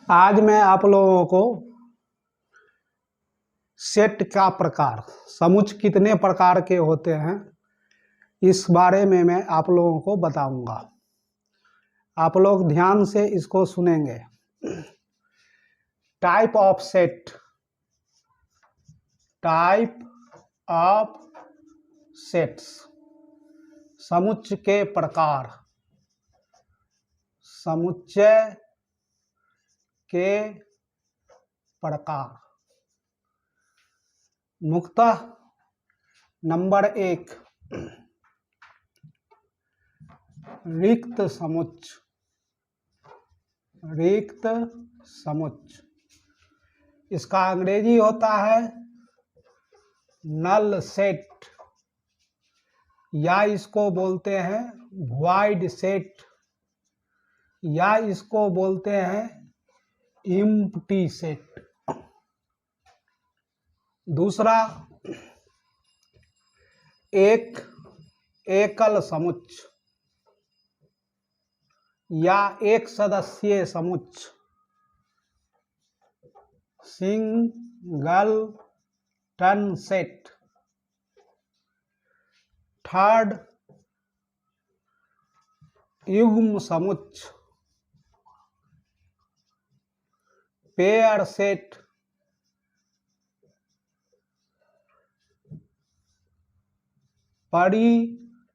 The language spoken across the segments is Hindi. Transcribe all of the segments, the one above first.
आज मैं आप लोगों को सेट का प्रकार, समुच्च कितने प्रकार के होते हैं, इस बारे में मैं आप लोगों को बताऊंगा। आप लोग ध्यान से इसको सुनेंगे। Type of set, type of sets, समुच्चय के प्रकार, समुच्चय के प्रकार। मुख्यतः नंबर 1 रिक्त समुच्चय, रिक्त समुच्चय, इसका अंग्रेजी होता है नल सेट, या इसको बोलते हैं वॉइड सेट, या इसको बोलते हैं एम्प्टी सेट। दूसरा, एक एकल समुच्चय या एक सदस्यीय समुच्चय, सिंगल टन सेट। थर्ड, युग्म समुच्चय, पेयर सेट। परिमित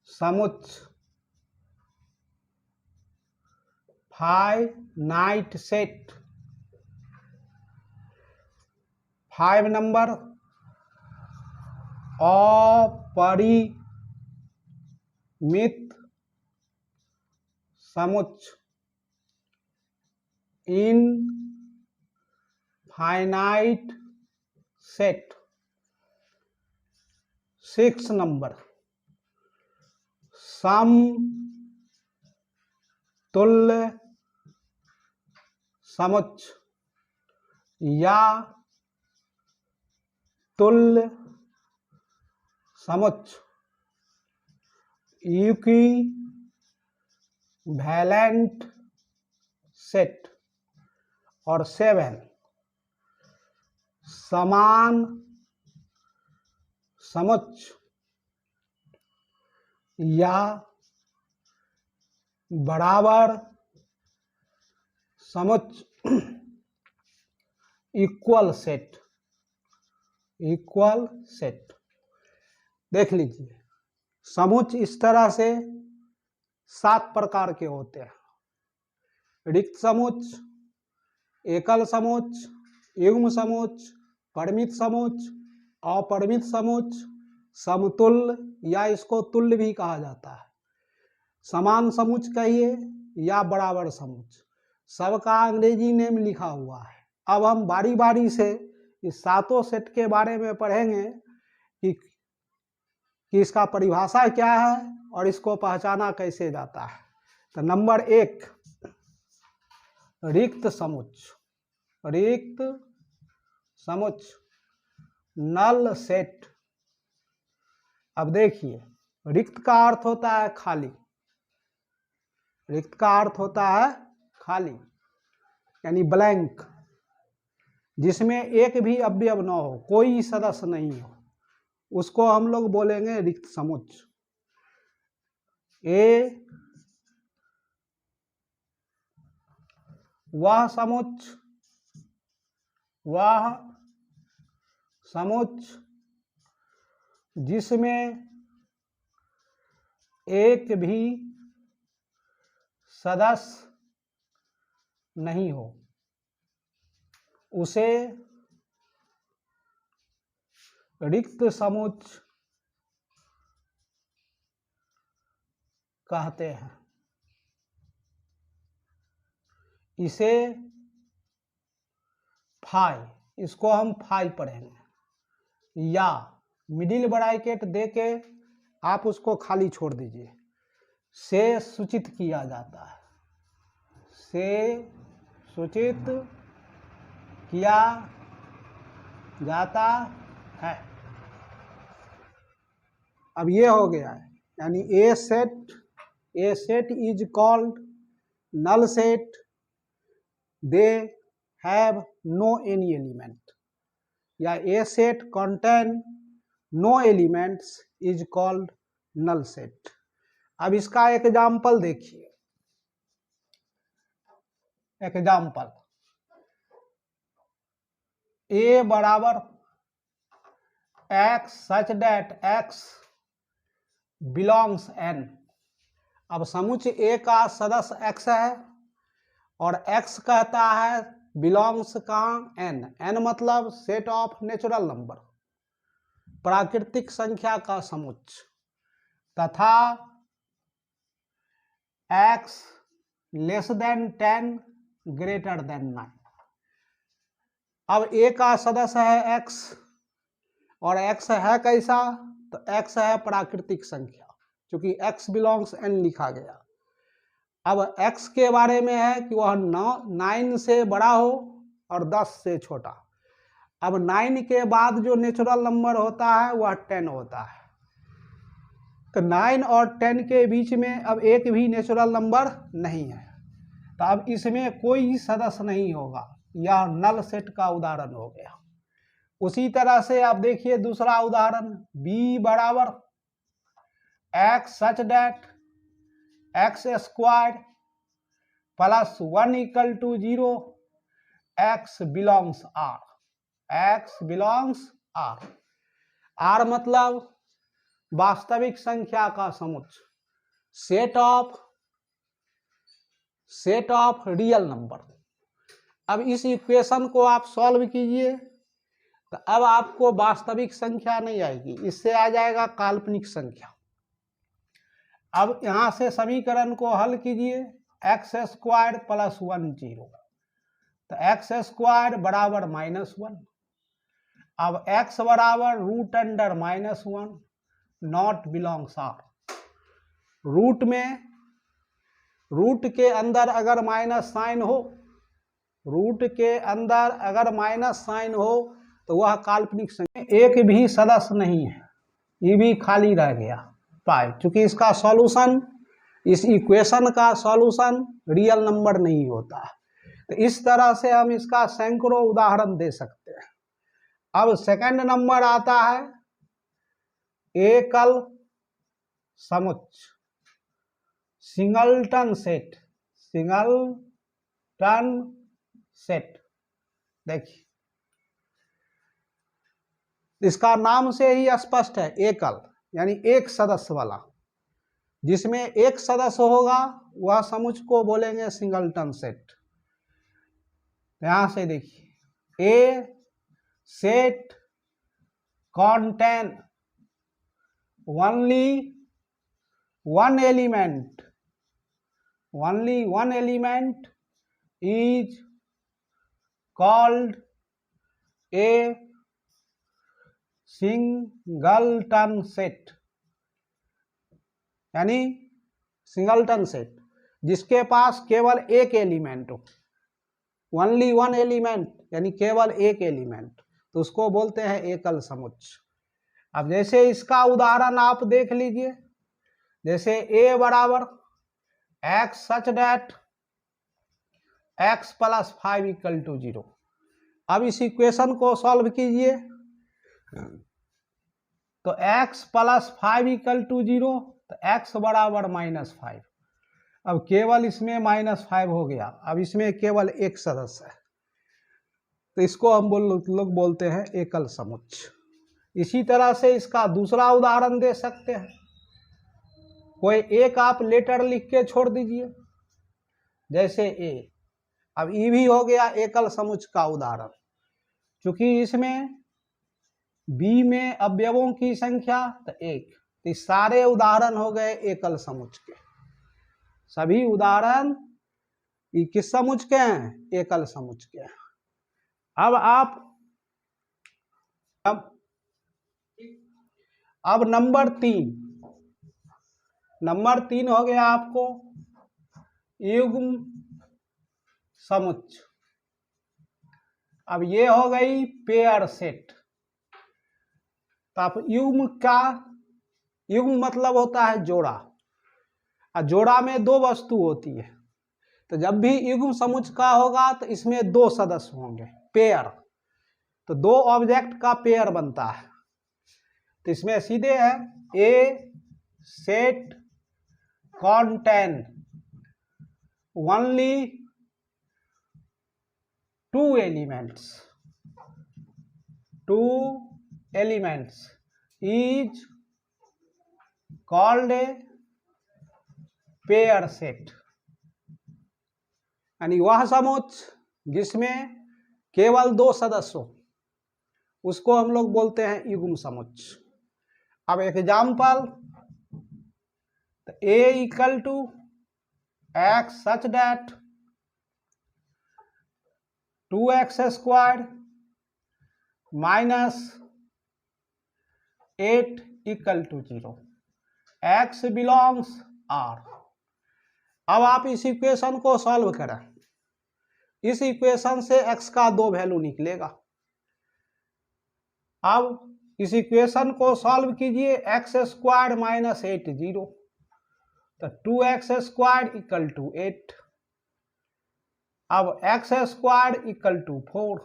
समुच्चय, फाइनाइट सेट। 5 नंबर, अपरिमित समुच्चय, इनफाइनाइट सेट। 6 नंबर, समतुल्य समुच्चय या तुल्य समुच्चय, इक्विवेलेंट सेट। और 7, समान समुच्चय या बराबर समुच्चय, इक्वल सेट, इक्वल सेट। देख लीजिए, समुच्चय इस तरह से 7 प्रकार के होते हैं। रिक्त समुच्चय, एकल समुच्चय, युग्म समुच्चय, परिमित समुच्चय, अपरिमित समुच्चय, समतुल्य या इसको तुल्य भी कहा जाता है, समान समुच्चय कहिए या बराबर समुच्चय। सबका अंग्रेजी नेम लिखा हुआ है। अब हम बारी बारी से इस 7 सेट के बारे में पढ़ेंगे कि इसका परिभाषा क्या है और इसको पहचाना कैसे जाता है। तो नंबर 1, रिक्त समुच्चय, रिक्त समुच्चय, नल सेट। अब देखिए, रिक्त का अर्थ होता है खाली, रिक्त का अर्थ होता है खाली यानी ब्लैंक, जिसमें एक भी अवयव न हो, कोई सदस्य नहीं हो, उसको हम लोग बोलेंगे रिक्त समुच्चय। वह समुच्चय जिसमें एक भी सदस्य नहीं हो, उसे रिक्त समुच्चय कहते हैं। इसे फाई, इसको हम फाई पढ़ेंगे, या मिडिल ब्रैकेट देके आप उसको खाली छोड़ दीजिए, से सूचित किया जाता है, से सूचित किया जाता है। अब ये हो गया है, यानी a set, a set is called null set, they have no any element, या a set contain no elements is called null set. अब इसका एग्जाम्पल देखिए, एग्जाम्पल ए बराबर x such that x belongs N. अब समुच्चय ए का सदस्य एक्स है और एक्स कहता है बिलोंग्स कहाँ, एन। एन मतलब सेट ऑफ नेचुरल नंबर, प्राकृतिक संख्या का समुच्चय, तथा x less than 10 greater than 9। अब ए का सदस्य है एक्स और एक्स है कैसा, तो एक्स है प्राकृतिक संख्या, क्योंकि एक्स बिलोंग्स एन लिखा गया। अब एक्स के बारे में है कि वह 9 से बड़ा हो और 10 से छोटा। अब 9 के बाद जो नेचुरल नंबर होता है वह 10 होता है, तो 9 और 10 के बीच में अब एक भी नेचुरल नंबर नहीं है, तो अब इसमें कोई सदस्य नहीं होगा, यह नल सेट का उदाहरण हो गया। उसी तरह से आप देखिए दूसरा उदाहरण, बी बराबर x such that X square plus 1 equal to 0, X belongs R, X belongs R. R मतलब वास्तविक संख्या का समुच्चय, सेट ऑफ रियल नंबर। अब इस इक्वेशन को आप सॉल्व कीजिए तो अब आपको वास्तविक संख्या नहीं आएगी, इससे आ जाएगा काल्पनिक संख्या। अब यहां से समीकरण को हल कीजिए, एक्स स्क्वायर प्लस 1 0, तो एक्स स्क्वायर बराबर -1। अब एक्स बराबर root under -1 not belongs R. Root के अंदर अगर माइनस साइन हो, रूट के अंदर अगर माइनस साइन हो तो वह काल्पनिक संख्या, एक भी सदस्य नहीं है, ये भी खाली रह गया पाई, क्योंकि इसका सॉल्यूशन, इस इक्वेशन का सॉल्यूशन रियल नंबर नहीं होता है। तो इस तरह से हम इसका सैकड़ों उदाहरण दे सकते हैं। अब सेकंड नंबर आता है एकल समुच्चय, सिंगलटन सेट, सिंगलटन सेट। देखिए इसका नाम से ही स्पष्ट है, एकल यानी एक सदस्य वाला, जिसमें एक सदस्य होगा वह समुच्चय को बोलेंगे सिंगलटन सेट। यहां से देखिए, ए set contain only one element is called a singleton set, यानी सिंगलटन सेट जिसके पास केवल एक एलिमेंट हो, ओनली वन एलिमेंट यानी केवल एक एलिमेंट, तो उसको बोलते हैं एकल समुच्चय। अब जैसे इसका उदाहरण आप देख लीजिए, जैसे a बराबर x such that X plus 5 equal to 0। अब इस इक्वेशन को सॉल्व कीजिए तो x प्लस 5 इक्वल टू 0, तो x बराबर -5। अब केवल इसमें -5 हो गया, अब इसमें केवल एक सदस्य है, तो इसको हम लोग बोलते हैं एकल समुच्चय। इसी तरह से इसका दूसरा उदाहरण दे सकते हैं, कोई एक आप लेटर लिख के छोड़ दीजिए, जैसे ए। अब ई भी हो गया एकल समुच्चय का उदाहरण, क्योंकि इसमें बी में अवयवों की संख्या तो एक, तो सारे उदाहरण हो गए एकल समुच्चय के। सभी उदाहरण किस समुच्चय के हैं? एकल समुच्चय के हैं। अब आप अब नंबर 3 हो गया आपको युग्म समुच्चय। अब ये हो गई पेयर सेट। तो आप युग्म मतलब होता है जोड़ा। और जोड़ा में दो वस्तु होती है, तो जब भी युग्म समुच्चय का होगा तो इसमें दो सदस्य होंगे, पेयर, तो दो ऑब्जेक्ट का पेयर बनता है। तो इसमें सीधे है ए set contain only two elements is called a pair set। यानी वह समुच्चय जिसमें केवल दो सदस्य हो उसको हम लोग बोलते हैं युग्म समुच्चय। अब example, A equal to x such that 2x squared minus 8 equal to 0, x belongs R। अब आप इस इक्वेशन को सॉल्व करें, इस इक्वेशन से x का दो वैल्यू निकलेगा। अब इस इक्वेशन को सॉल्व कीजिए, x स्क्वायर्ड माइनस 8 0, तो 2x स्क्वायर्ड इक्वल टू 8। अब x स्क्वायर्ड इक्वल टू 4,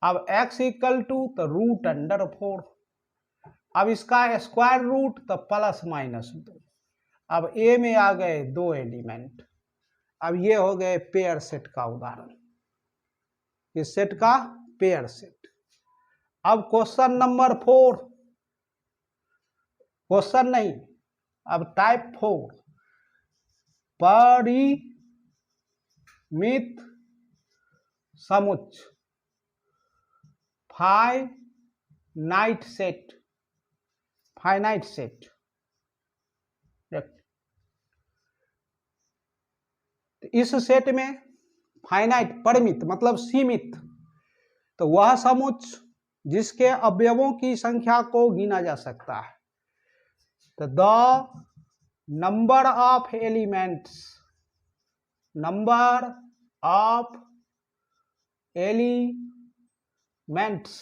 अब x इक्वल टू तो रूट अंडर 4, अब इसका स्क्वायर रूट तो प्लस माइनस 2। अब a में आ गए दो एलिमेंट। अब ये हो गए पेयर सेट का उदाहरण, इस सेट का पेयर सेट। अब क्वेश्चन नंबर 4, क्वेश्चन नहीं, अब टाइप 4, परिमित समुच्चय फाइनाइट सेट, फाइनाइट सेट। इस सेट में फाइनाइट परिमित मतलब सीमित, तो वह समुच्चय जिसके अवयवों की संख्या को गिना जा सकता है। तो the number of elements, number of elements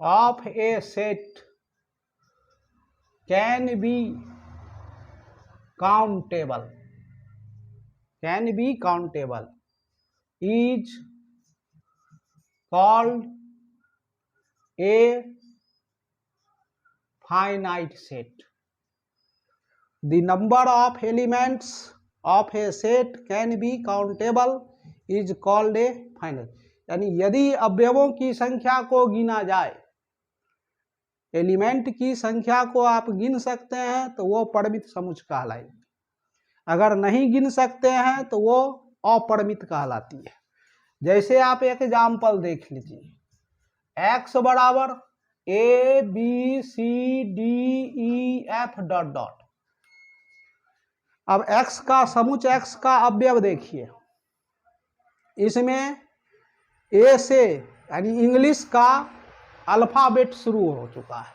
of A set can be countable, can be countable is called a finite set। The number of elements of a set can be countable is called a finite। यानी यदि अवयवों की संख्या को गिना जाए, एलिमेंट की संख्या को आप गिन सकते हैं तो वो परिमित समुच्चय कहलाएगी, अगर नहीं गिन सकते हैं तो वो अपरिमित कहलाती है। जैसे आप एक एग्जाम्पल देख लीजिए, x बराबर a b c d e f dot dot. अब x का समुच्चय, x का अवयव देखिए, इसमें a से यानी इंग्लिश का अल्फाबेट शुरू हो चुका है,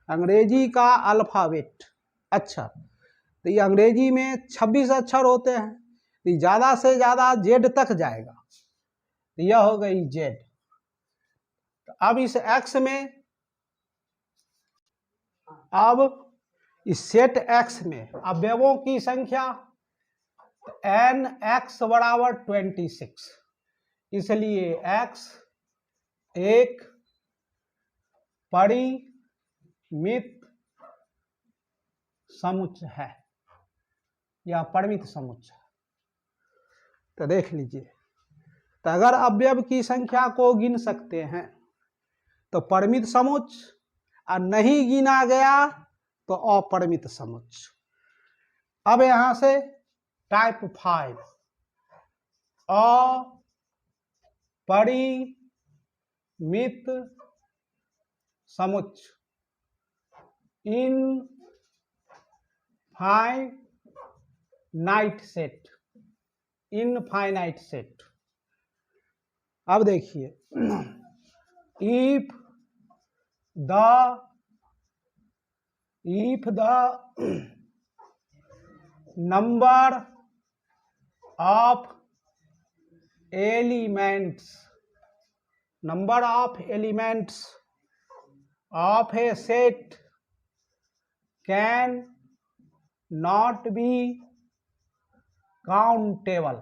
अंग्रेजी का अल्फाबेट। अच्छा, तो ये अंग्रेजी में 26 अक्षर होते हैं, तो ज़्यादा से ज़्यादा जेड तक जाएगा, तो यह हो गई जेड। तो अब इस x में, अब इस सेट x में अवयवों की संख्या n x बराबर 26, इसलिए x एक परिमित समुच्चय है या परिमित समुच्चय। तो देख लीजिए, तो अगर अवयव की संख्या को गिन सकते हैं तो परिमित समुच्चय, और नहीं गिना गया तो अपरिमित समुच्चय। अब यहां से टाइप 5, अपरिमित समुच्चय इनफाइनाइट सेट, इनफाइनाइट सेट। अब देखिए, if the number of elements, number of elements of A set can not be countable,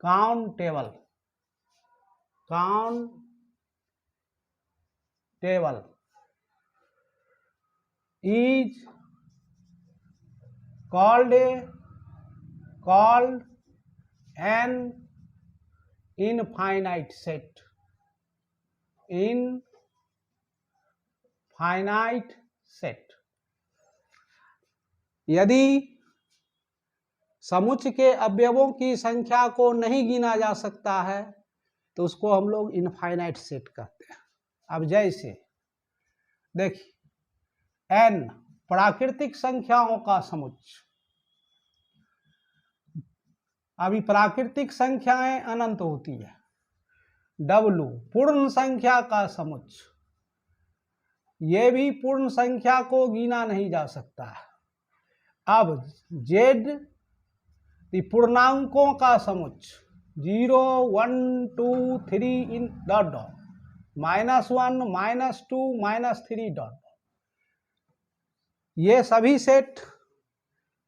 countable, countable is called an infinite set, infinite set। यदि समुच्चय के अवयवों की संख्या को नहीं गिना जा सकता है तो उसको हम लोग इनफाइनाइट सेट कहते हैं। अब जैसे देखिए n प्राकृतिक संख्याओं का समुच्चय, अभी प्राकृतिक संख्याएं अनंत होती है। w पूर्ण संख्या का समुच्चय, ये भी पूर्ण संख्या को गिना नहीं जा सकता है। अब z पूर्णांकों का समुच्चय, 0 1 2 3 इन डॉट डॉट -1 -2 -3 डॉट, ये सभी सेट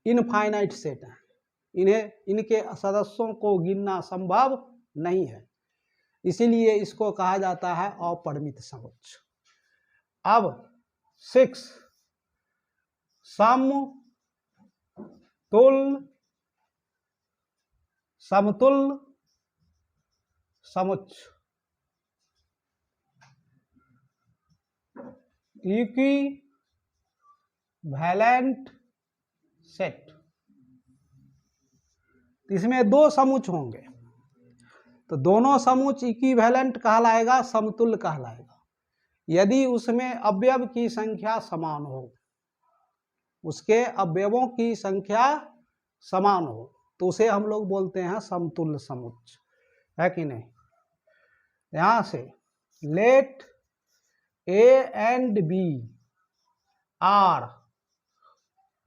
इनफाइनाइट सेट हैं। इनके सदस्यों को गिनना संभव नहीं है, इसीलिए इसको कहा जाता है अपरिमित समुच्चय। अब 6 समतुल्य समुच्चय, इक्विवेलेंट सेट। इसमें दो समुच्चय होंगे तो दोनों समुच्चय इक्विवेलेंट कहलाएगा, समतुल्य कहलाएगा यदि उसमें अवयव की संख्या समान हो, उसके अवयवों की संख्या समान हो तो उसे हम लोग बोलते हैं समतुल्य समुच्चय, है कि नहीं। यहां से let A and B are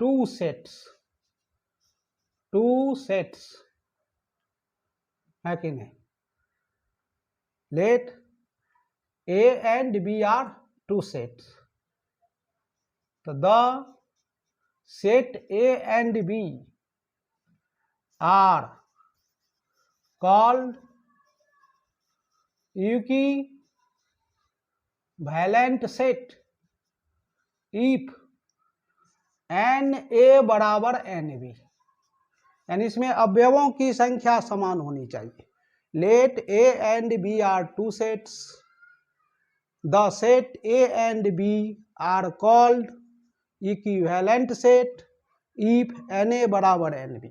two sets, है कि नहीं। Let A and B are two sets, तो the set A and B are called equivalent set if NA बराबर NB, यानी इसमें अवयवों की संख्या समान होनी चाहिए। Let A and B are two sets, the set A and B are called equivalent set if NA बराबर NB।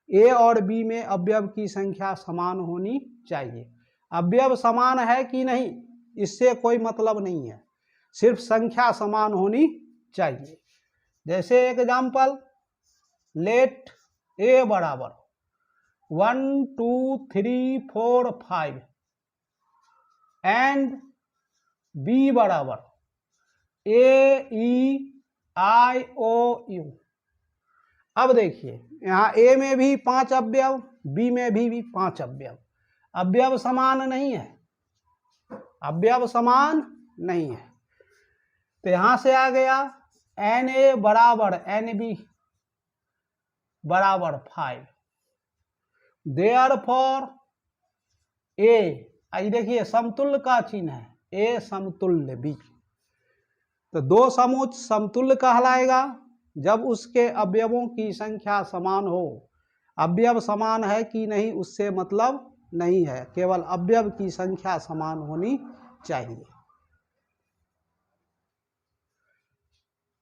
A और B में अवयव की संख्या समान होनी चाहिए। अवयव समान है कि नहीं इससे कोई मतलब नहीं है, सिर्फ संख्या समान होनी चाहिए। जैसे एग्जाम्पल, लेट A बराबर 1 2 3 4 5 एंड B बराबर AEIOU। अब देखिए यहाँ A में भी 5 अवयव, B में भी 5 अवयव, अवयव समान नहीं है, अवयव समान नहीं है। तो यहां से आ गया NA बराबर NB बराबर 5, देयरफॉर A, आई देखिए समतुल्य का चिन्ह है, A समतुल्य B। तो दो समुच्चय समतुल्य कहलाएगा जब उसके अवयवों की संख्या समान हो। अवयव समान है कि नहीं उससे मतलब नहीं है, केवल अवयव की संख्या समान होनी चाहिए।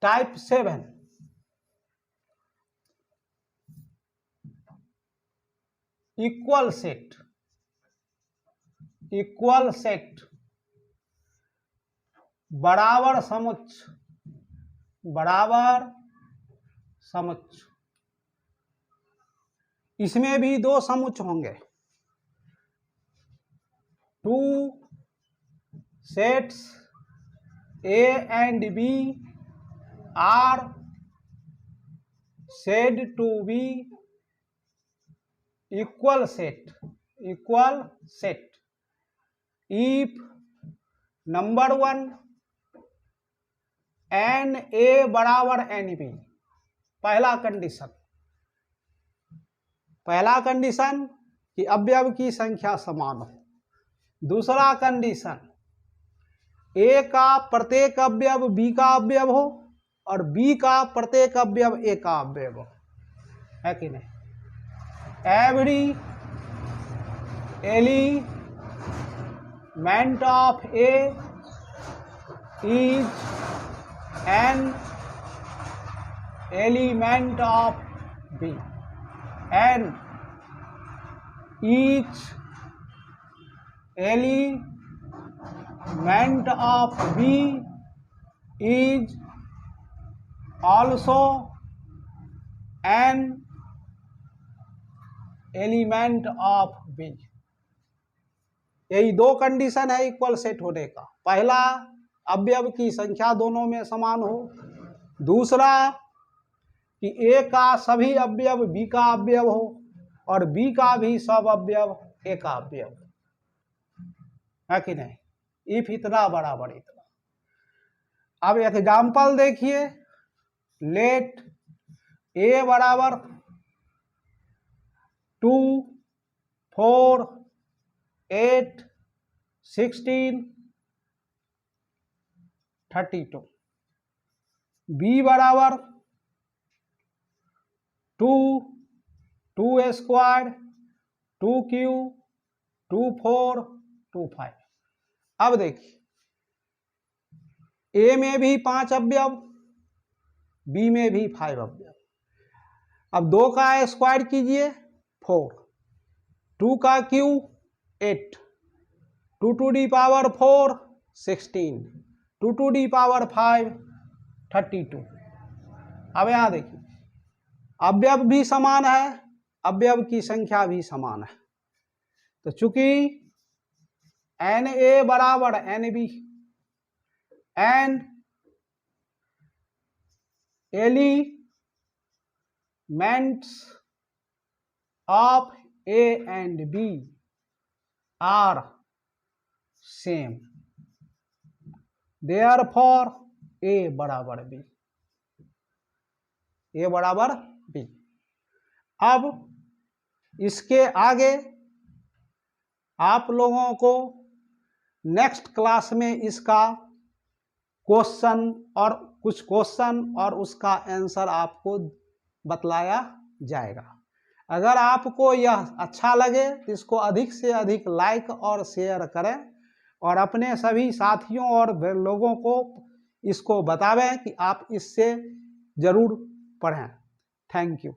Type 7, equal set. Equal set बराबर समुच्चय, बराबर समुच्चय, इसमें भी दो समुच्चय होंगे। Two sets A and B are said to be equal set if number 1 NA बराबर NB पहला कंडीशन कि अवयव की संख्या समान हो। दूसरा कंडीशन ए का प्रत्येक अवयव बी का अवयव हो और बी का प्रत्येक अवयव ए का अवयव हो, है कि नहीं। Every element of A is an element of B and each element of B is also an element of B। यही दो कंडीशन है इक्वल सेट होने का। पहला अवयव की संख्या दोनों में समान हो, दूसरा कि ए का सभी अवयव बी का अवयव हो और बी का भी सब अवयव ए का अवयव, है कि नहीं। इफ इतना बराबर इतना। अब एग्जाम्पल देखिए, लेट ए बराबर 2, 4, 8, 16, 32, बी बराबर 2 स्क्वायर 2 क्यू 2 4 2 5। अब देखिए ए में भी 5 अवयव, बी में भी 5 अवयव। अब 2 का स्क्वायर कीजिए 4, 2 का cube 8, 2 to the power 4 16, 2 to the power 5 32। अब यहां देखिए अवयव भी समान है, अवयव की संख्या भी समान है, तो चूंकि एन ए बराबर n B and elements of A and B are same, therefore A बराबर बी, ए बराबर बी। अब इसके आगे आप लोगों को नेक्स्ट क्लास में इसका क्वेश्चन और कुछ क्वेश्चन और उसका आंसर आपको बतलाया जाएगा। अगर आपको यह अच्छा लगे तो इसको अधिक से अधिक लाइक और शेयर करें और अपने सभी साथियों और लोगों को इसको बतावें कि आप इससे ज़रूर पढ़ें। Thank you.